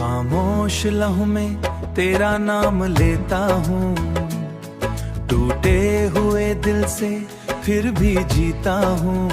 खामोश लहू में तेरा नाम लेता हूँ, टूटे हुए दिल से फिर भी जीता हूँ।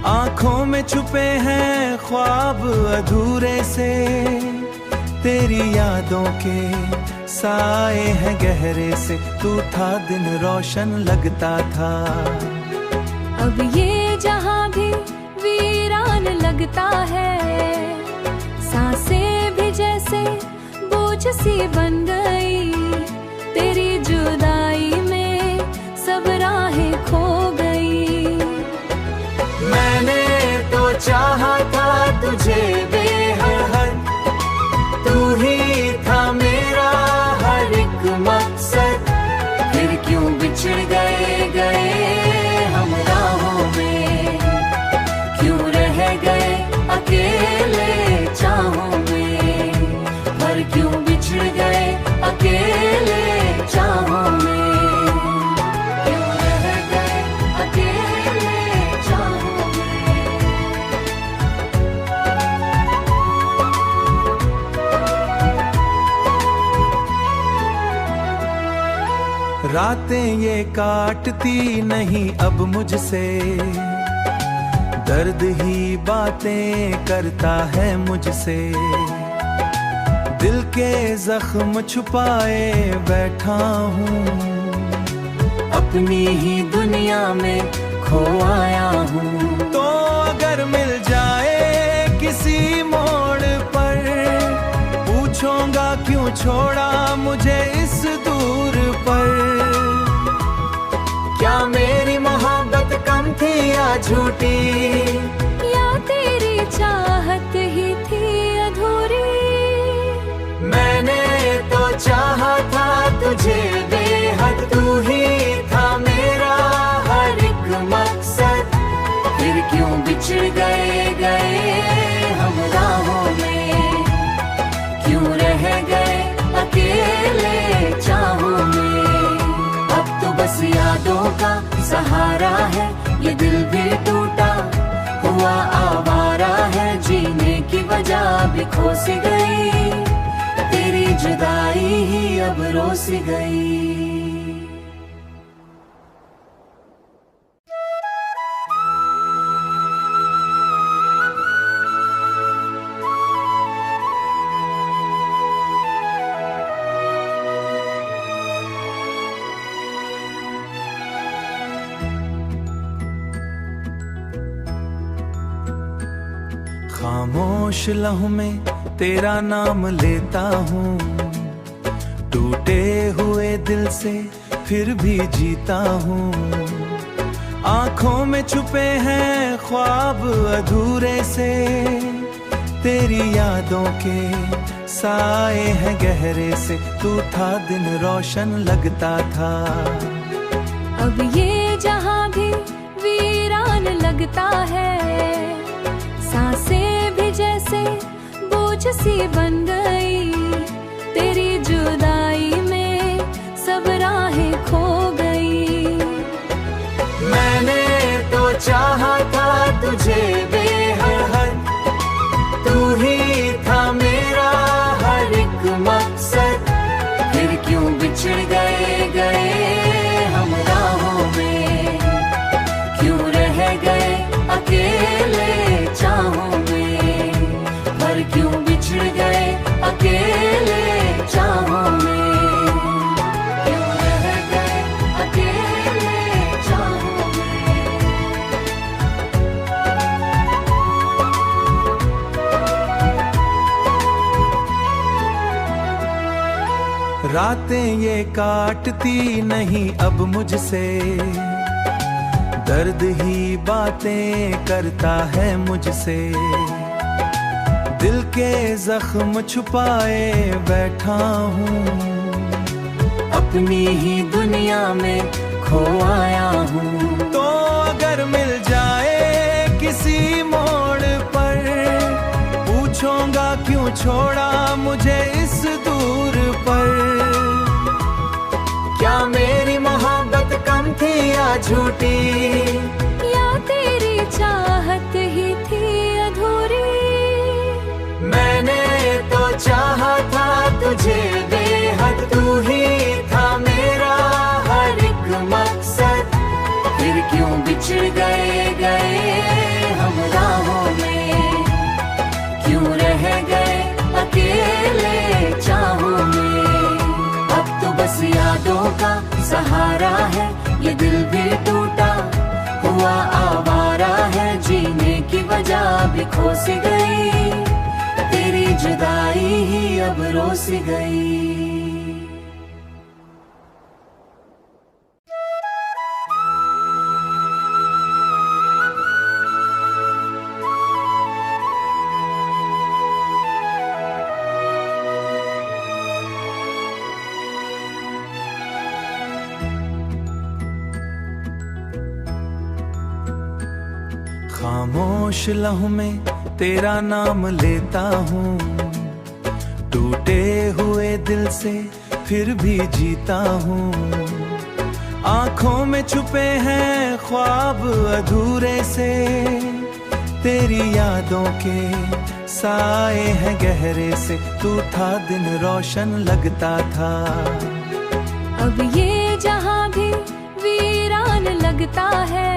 आंखों में छुपे हैं ख्वाब अधूरे से, तेरी यादों के साए हैं गहरे से। तू था दिन रोशन लगता था, अब ये जहां भी वीरान लगता है। सांसें भी जैसे बोझ सी बन गई, तेरी जुदाई में सब राहें खो गई। मैंने तो चाहा था तुझे बेहद, तू ही था मेरा हर एक मकसद। फिर क्यों बिछड़ गए हम राहों में, क्यों रह गए अकेले चाहों में। पर क्यों बिछड़ गए अकेले चाहों में, क्यों रह गए अकेले चाहों में। रातें ये काटती नहीं अब मुझसे, दर्द ही बातें करता है मुझसे। दिल के जख्म छुपाए बैठा हूँ, अपनी ही दुनिया में खो आया हूँ। तो अगर मिल जाए किसी मोड़ पर, पूछूंगा क्यों छोड़ा मुझे इस दूर पर। क्या मेरी मोहब्बत कम थी या झूठी, या तेरी चाहत ही थी अधूरी। मैंने तो चाहा था तुझे बेहद, तू ही था मेरा हर एक मकसद। फिर क्यों बिछड़ गए हम राहों में, क्यों रह गए अकेले चाहों में। अब तो बस यादों का सहारा है ये दिल भी टूटा हुआ आवारा है। जीने की वजह भी खो सी गई, तेरी जुदाई ही अब रो सी गई। खामोश लहू में तेरा नाम लेता हूँ, टूटे हुए दिल से फिर भी जीता हूँ। आंखों में छुपे हैं ख्वाब अधूरे से, तेरी यादों के साए हैं गहरे से। तू था दिन रोशन लगता था, अब ये जहां भी वीरान लगता है। सांसें भी जैसे बोझ सी बन गई, तेरी जुदाई में सब राहें खो गई। मैंने तो चाहा था तुझे बेहद, तू ही था मेरा हर एक मकसद। फिर क्यों बिछड़ गए हम राहों में, क्यों रह गए अकेले चाहों में। पर क्यों बिछड़ गए अकेले चाहों में, क्यों रह गए अकेले चाहों में। रातें ये काटती नहीं अब मुझसे, दर्द ही बातें करता है मुझसे। दिल के जख्म छुपाए बैठा हूँ, अपनी ही दुनिया में खो आया हूँ। तो अगर मिल जाए किसी मोड़ पर, पूछूंगा क्यों छोड़ा मुझे इस दूर पर। क्या मेरी मोहब्बत कम थी या झूठी, या तेरी चाहत ही थी अधूरी। मैंने तो सहारा है, ये दिल भी टूटा हुआ आवारा है, जीने की वजह भी खो सी गई, तेरी जुदाई ही अब रो सी गई। खामोश लहू में तेरा नाम लेता हूँ, टूटे हुए दिल से फिर भी जीता हूँ। आंखों में छुपे हैं ख्वाब अधूरे से, तेरी यादों के साए हैं गहरे से। तू था दिन रोशन लगता था, अब ये जहां भी वीरान लगता है,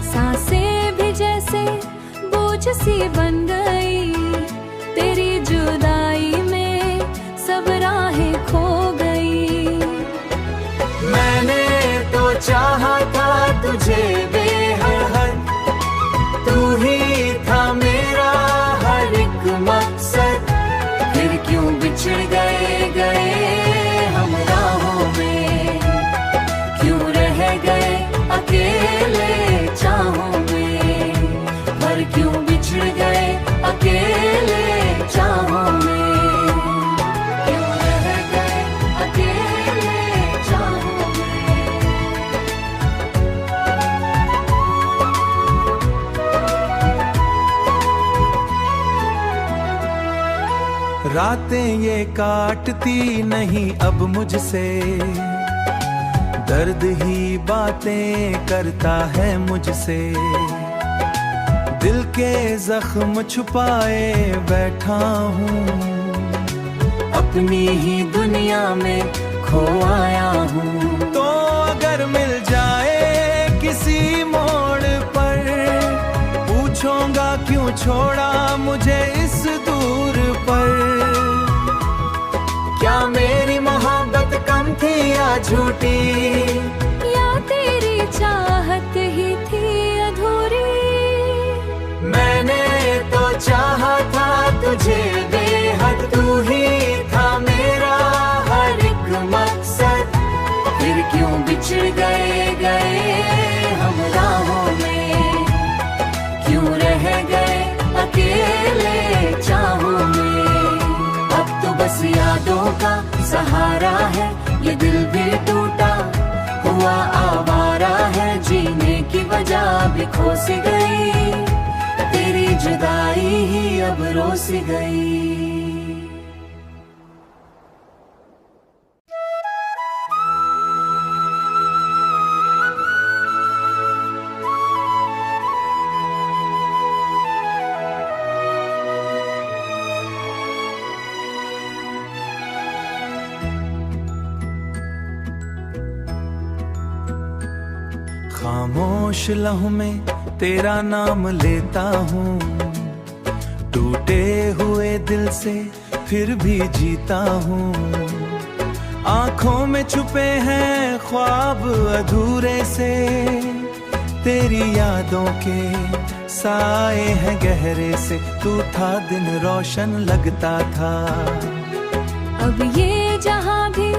सांसें भी जैसे बोझ सी बन गई, तेरी जुदाई में सब राहें खो गई। मैंने तो चाहा था तुझे बेहद, तू ही था मेरा हर एक मकसद, फिर क्यों बिछड़ गए हम राहों में, क्यों रह गए अकेले चाहों में, पर क्यों बिछड़ गए अकेले चाहों में, क्यों रह गए अकेले चाहों में। रातें ये काटती नहीं अब मुझसे, दर्द ही बातें करता है मुझसे। दिल के जख्म छुपाए बैठा हूँ, अपनी ही दुनिया में खो आया हूँ। तो अगर मिल जाए किसी मोड़ पर, पूछूंगा क्यों छोड़ा मुझे इस दूर पर। क्या मेरी मोहब्बत कम थी या झूठी, या तेरी चाहत ही थी अधूरी। मैंने तो चाहा था तुझे बेहद, तू ही था मेरा हर एक मकसद, फिर क्यों बिछड़ गए हम राहों में, क्यों रह गए अकेले चाहों में। अब तो बस यादों का सहारा है, ये दिल भी टूटा हुआ आवारा है, जीने की वजह भी खो सी गई, तेरी जुदाई ही अब रो सी गई। खामोश लहू में तेरा नाम लेता हूँ, टूटे हुए दिल से फिर भी जीता हूँ। आंखों में छुपे हैं ख्वाब अधूरे से, तेरी यादों के साए हैं गहरे से। तू था दिन रोशन लगता था, अब ये जहां भी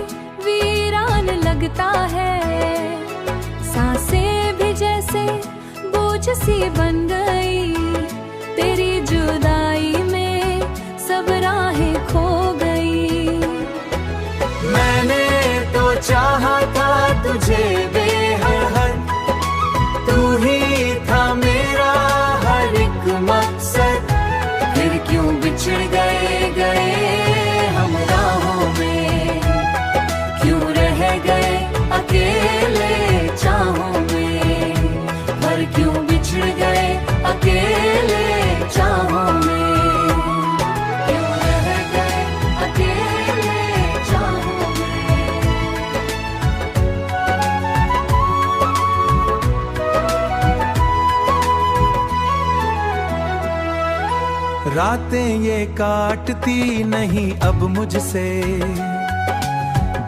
वीरान लगता है, सांसें भी जैसे बोझ सी बन गई, तेरी जुदाई में सब राहें खो गई। मैंने तो चाहा था तुझे बेहद, तू ही था मेरा हर एक मकसद, फिर क्यों बिछड़ गए हम राहों में, क्यों रह गए अकेले चाहों में, पर क्यों बिछड़ गए अकेले चाहों में, क्यों रह गए अकेले चाहों में। रातें ये काटती नहीं अब मुझसे,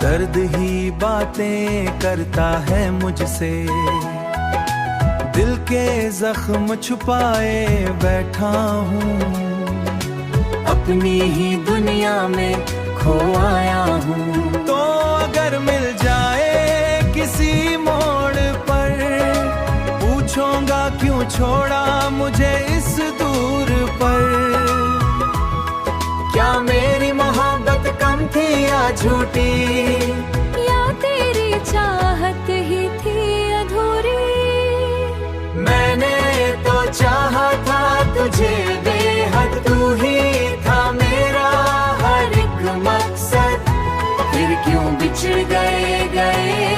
दर्द ही बातें करता है मुझसे, दिल के जख्म छुपाए बैठा हूँ, अपनी ही दुनिया में खो आया हूँ। तो अगर मिल जाए किसी मोड़ पर, पूछूंगा क्यों छोड़ा मुझे इस दूर पर। क्या मेरी मोहब्बत कम थी या झूठी, या तेरी चाहत ही थी अधूरी। मैंने तो चाहा था तुझे बेहद, तू ही था मेरा हर एक मकसद। फिर क्यों बिछड़ गए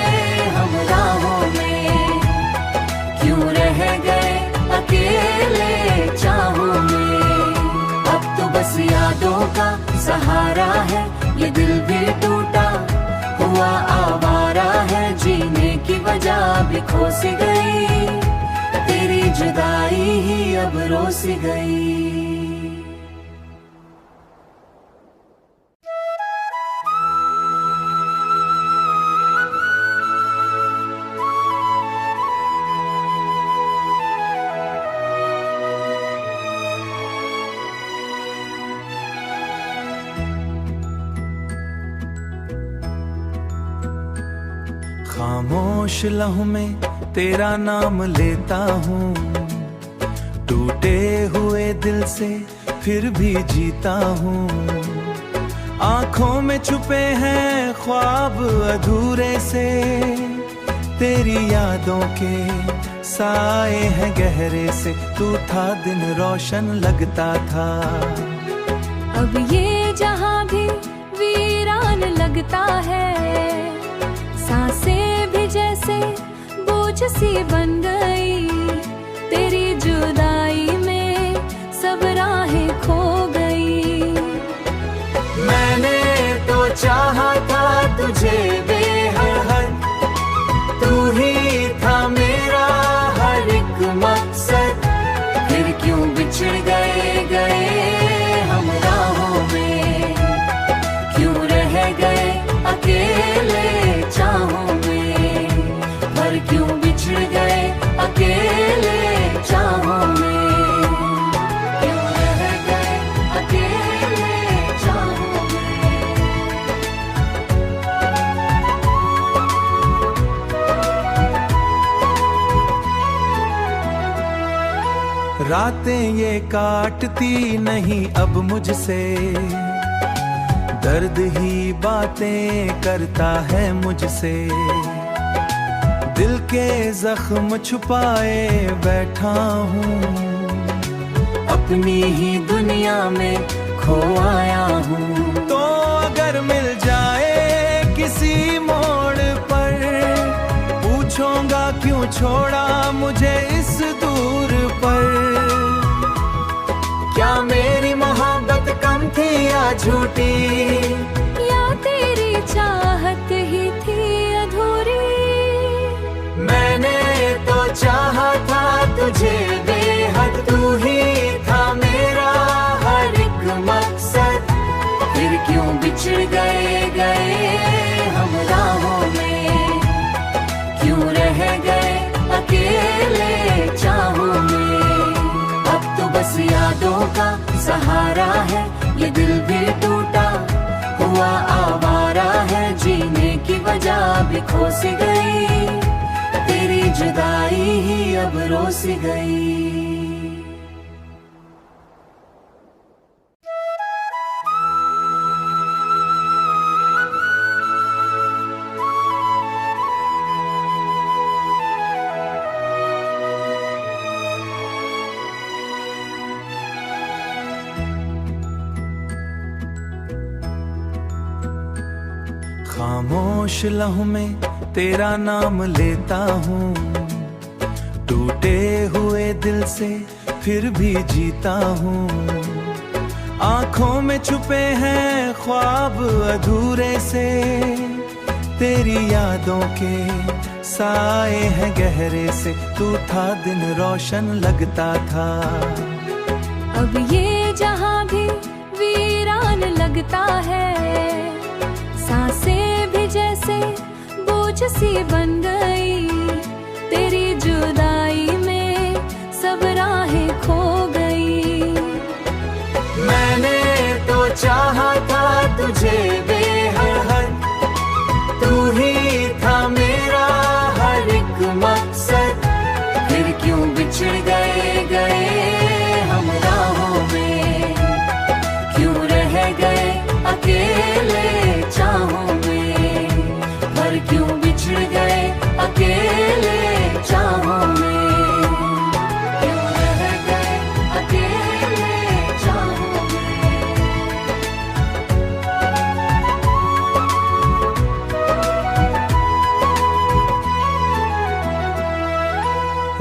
हम राहों में, क्यों रह गए अकेले चाहों में। अब तो बस यादों का सहारा है ये दिल भी टूटा हुआ आवारा है, जीने की वजह भी खो सी गई, तेरी जुदाई ही अब रो सी गई। खामोश लहू में तेरा नाम लेता हूँ, टूटे हुए दिल से फिर भी जीता हूँ। आंखों में छुपे हैं ख्वाब अधूरे से, तेरी यादों के साए हैं गहरे से। तू था दिन रोशन लगता था, अब ये जहां भी वीरान लगता है, सांसें भी जैसे बोझ सी बन गई, तेरी जुदाई में सब राहें खो गई। मैंने तो चाहा था तुझे बेहद, तू ही था मेरा हर एक मकसद। फिर क्यों बिछड़ गए हम राहों में, क्यों रह गए अकेले चाहों में। पर क्यों बिछड़ गए अकेले चाहों में, क्यों रह गए अकेले चाहों में। रातें ये काटती नहीं अब मुझसे, दर्द ही बातें करता है मुझसे, दिल के जख्म छुपाए बैठा हूँ, अपनी ही दुनिया में खो आया हूँ। तो अगर मिल जाए किसी मोड़ पर, पूछूंगा क्यों छोड़ा मुझे इस दूर पर। क्या मेरी मोहब्बत कम थी या झूठी, या तेरी चाहत ही थी अधूरी। मैंने तो चाहा था तुझे बेहद, तू ही था मेरा हर एक मकसद। फिर क्यों बिछड़ गए हम राहों में, क्यों रह गए अकेले चाहों में। अब तो बस यादों का सहारा है ये दिल भी टूटा हुआ आवारा है, जीने की वजह भी खो सी गई, तेरी जुदाई ही अब रो सी गई। खामोश लहू में तेरा नाम लेता हूँ, टूटे हुए दिल से फिर भी जीता हूँ। आंखों में छुपे हैं ख्वाब अधूरे से, तेरी यादों के साए हैं गहरे से। तू था दिन रोशन लगता था, अब ये जहां भी वीरान लगता है, सांसें भी जैसे बोझ सी बन गई, तेरी जुदाई में सब राहें खो गई। मैंने तो चाहा था तुझे बेहद, तू ही था मेरा हर एक मकसद, फिर क्यों बिछड़ गए हम राहों में, क्यों रह गए अकेले चाहों में, पर क्यों बिछड़ गए अकेले चाहों में, क्यों रह गए अकेले चाहों में।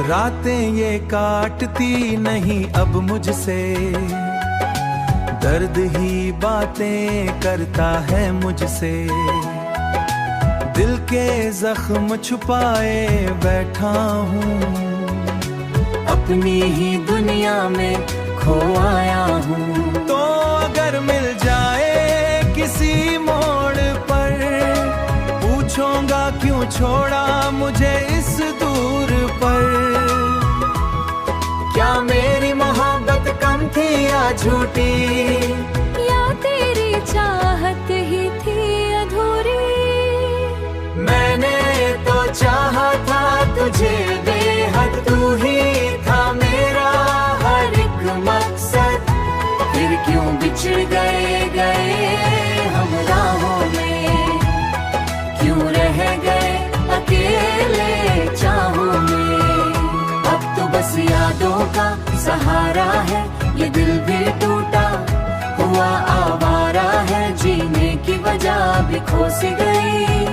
रातें ये काटती नहीं अब मुझसे, दर्द ही बातें करता है मुझसे, दिल के जख्म छुपाए बैठा हूँ, अपनी ही दुनिया में खो आया हूँ। तो अगर मिल जाए किसी मोड़ पर, पूछूंगा क्यों छोड़ा मुझे इस दूर पर। क्या मेरी मोहब्बत कम थी या झूठी, या तेरी चाहत ही थी अधूरी। मैंने तो चाहा था तुझे बेहद, तू ही था मेरा हर एक मकसद, फिर क्यों बिछड़ गए हम राहों में, क्यों रह गए अकेले चाहों में। अब तो बस यादों का सहारा है ये दिल भी टूटा हुआ आवारा है, जीने की वजह भी खो सी गई,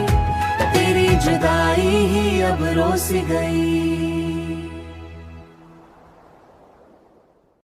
तेरी जुदाई ही अब रो सी गई।